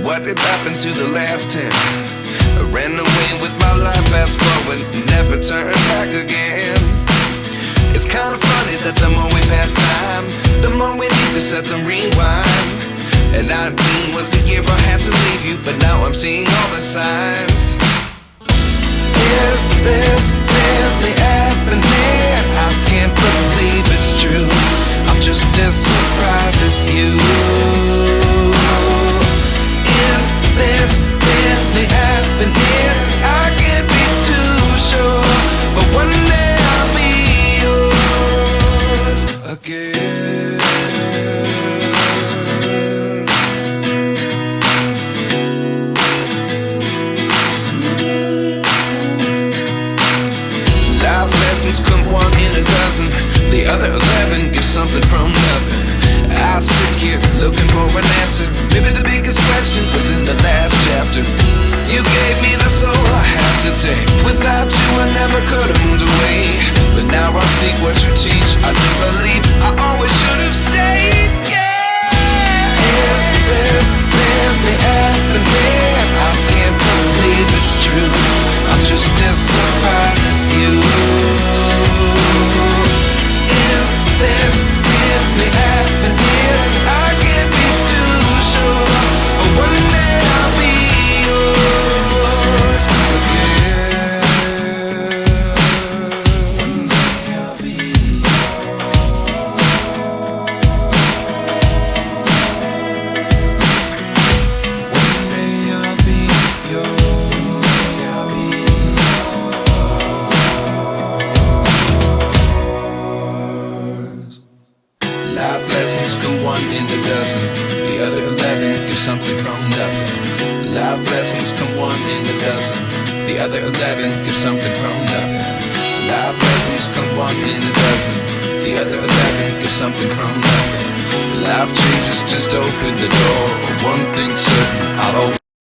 what did happen to the last 10? I ran away with my life, fast forward, never turn back again. It's kind of funny that the more we pass time, the more we need to set them rewind. And 19 was the year I had to leave you, but now I'm seeing all the signs. Is this really happening? I can't believe it's true. I'm just as surprised as you. Is this really happening? I can't be too sure, but one day I'll be yours again. Life lessons come one in a dozen, the other 11 give something from nothing. I sit here looking for an answer. Maybe the biggest question was in the last chapter. You gave me the soul I have today. Without you I never could have moved away, but now I see what you teach. I do believe I always should have stayed. Yeah. Is this really happening? I can't believe it's true. I'm just as surprised as you. Is this really happening? I can't be too sure, but one day I'll be yours again. One day I'll be yours. One day I'll be yours. I'll be yours. Life lessons come one in a dozen, the other 11 give something from nothing. Life lessons come one in a dozen, the other 11 give something from nothing. Life lessons come one in a dozen, the other 11 give something from nothing. Life changes just open the door. One thing's certain, I'll